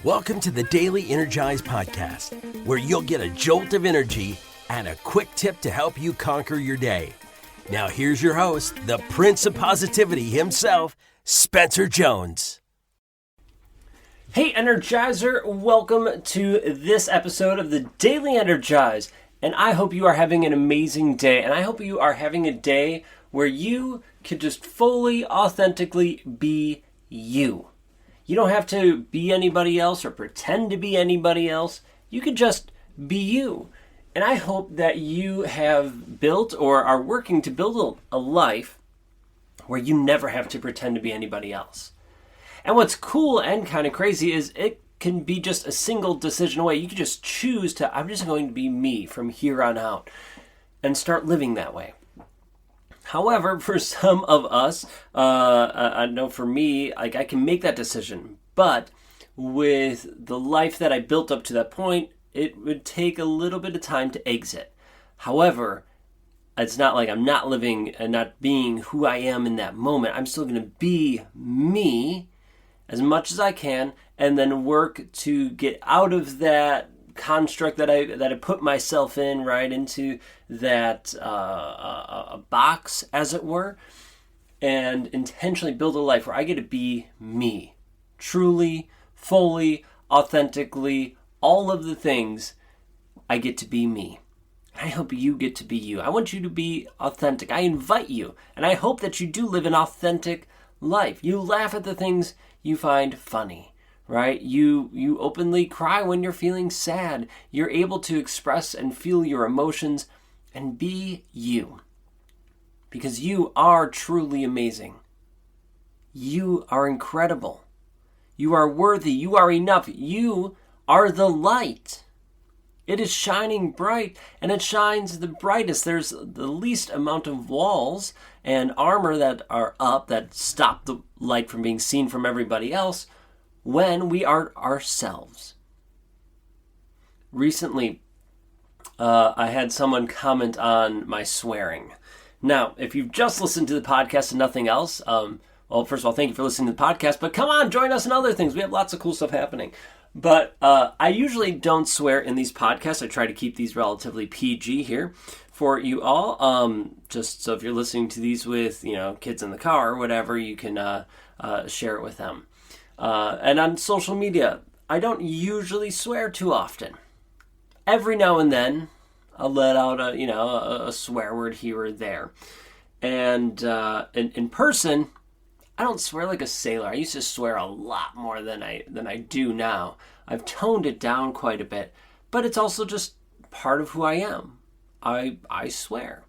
Welcome to the Daily Energize Podcast, where you'll get a jolt of energy and a quick tip to help you conquer your day. Now here's your host, the Prince of Positivity himself, Spencer Jones. Hey Energizer, welcome to this episode of the Daily Energize. And I hope you are having an amazing day. And I hope you are having a day where you can just fully, authentically be you. You don't have to be anybody else or pretend to be anybody else. You can just be you. And I hope that you have built or are working to build a life where you never have to pretend to be anybody else. And what's cool and kind of crazy is it can be just a single decision away. You can just choose to, I'm just going to be me from here on out and start living that way. However, for some of us, I know for me, I can make that decision. But with the life that I built up to that point, it would take a little bit of time to exit. However, it's not like I'm not living and not being who I am in that moment. I'm still going to be me as much as I can, and then work to get out of that construct that I put myself in, right, into that a box, as it were, and intentionally build a life where I get to be me, truly, fully, authentically, all of the things. I get to be me. I hope you get to be you. I want you to be authentic. I invite you, and I hope that you do live an authentic life. You laugh at the things you find funny, right? You openly cry when you're feeling sad. You're able to express and feel your emotions and be you. Because you are truly amazing. You are incredible. You are worthy. You are enough. You are the light. It is shining bright, and it shines the brightest. There's the least amount of walls and armor that are up that stop the light from being seen from everybody else when we are ourselves. Recently, I had someone comment on my swearing. Now, if you've just listened to the podcast and nothing else, well, first of all, thank you for listening to the podcast, but come on, join us in other things. We have lots of cool stuff happening. But I usually don't swear in these podcasts. I try to keep these relatively PG here for you all. Just so if you're listening to these with, kids in the car or whatever, you can share it with them. And on social media, I don't usually swear too often. Every now and then, I'll let out a swear word here or there. And in person, I don't swear like a sailor. I used to swear a lot more than I do now. I've toned it down quite a bit, but it's also just part of who I am. I swear.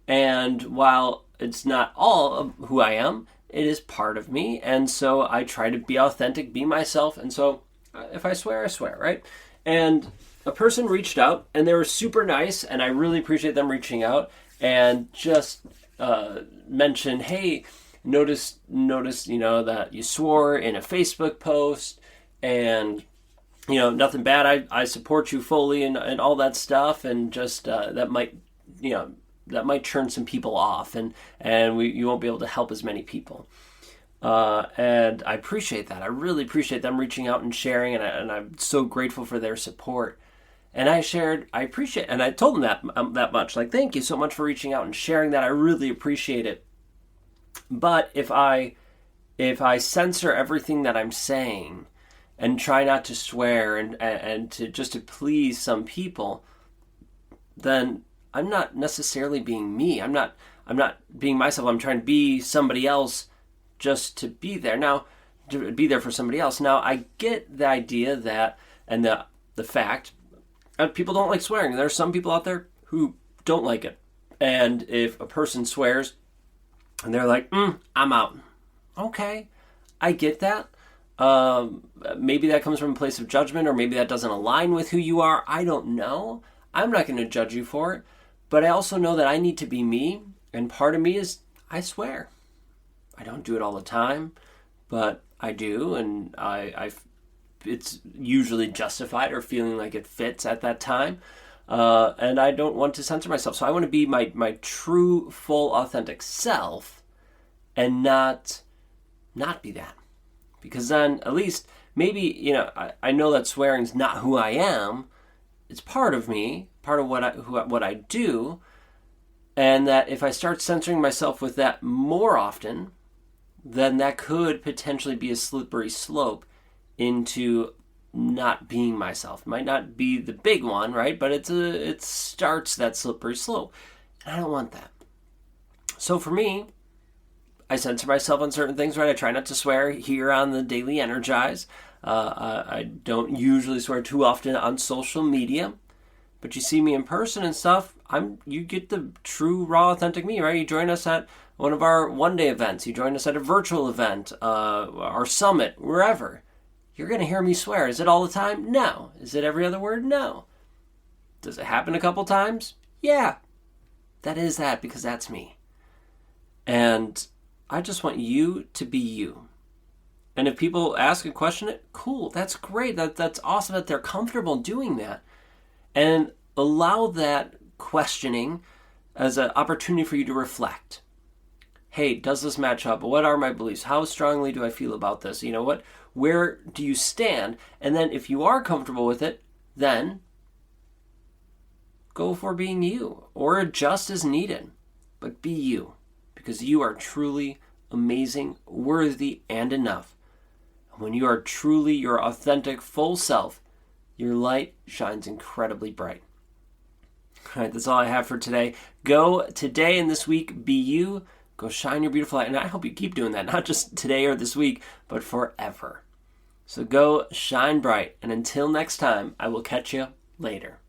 And while it's not all of who I am, it is part of me. And so I try to be authentic, be myself. And so if I swear, right? And a person reached out, and they were super nice, and I really appreciate them reaching out and just mentioned, hey, Notice, that you swore in a Facebook post, and, nothing bad. I support you fully and all that stuff. And just, that might turn some people off, and you won't be able to help as many people. And I appreciate that. I really appreciate them reaching out and sharing, and I'm so grateful for their support. And I appreciate, and I told them that much, like, thank you so much for reaching out and sharing that. I really appreciate it. But if I censor everything that I'm saying and try not to swear and to just to please some people, then I'm not necessarily being me. I'm not being myself. I'm trying to be somebody else just to be there. Now, to be there for somebody else. Now, I get the idea that, and the fact that people don't like swearing. There are some people out there who don't like it. And if a person swears, and they're like, I'm out. Okay, I get that. Maybe that comes from a place of judgment, or maybe that doesn't align with who you are. I don't know. I'm not going to judge you for it. But I also know that I need to be me, and part of me is I swear. I don't do it all the time, but I do, and it's usually justified or feeling like it fits at that time. And I don't want to censor myself. So I want to be my true, full, authentic self and not be that. Because then at least maybe, I know that swearing's not who I am. It's part of me, part of what I do. And that if I start censoring myself with that more often, then that could potentially be a slippery slope into not being myself. It might not be the big one, right? But it starts that slippery slope. And I don't want that. So for me, I censor myself on certain things, right? I try not to swear here on the Daily Energize. I don't usually swear too often on social media. But you see me in person and stuff, you get the true, raw, authentic me, right? You join us at one of our one-day events. You join us at a virtual event, our summit, wherever. You're going to hear me swear. Is it all the time? No. Is it every other word? No. Does it happen a couple times? Yeah. That is that, because that's me. And I just want you to be you. And if people ask and question it, cool. That's great. That's awesome that they're comfortable doing that. And allow that questioning as an opportunity for you to reflect. Hey, does this match up? What are my beliefs? How strongly do I feel about this? Where do you stand? And then if you are comfortable with it, then go for being you, or adjust as needed. But be you, because you are truly amazing, worthy, and enough. And when you are truly your authentic, full self, your light shines incredibly bright. All right, that's all I have for today. Go today and this week, be you. Go shine your beautiful light. And I hope you keep doing that, not just today or this week, but forever. So go shine bright. And until next time, I will catch you later.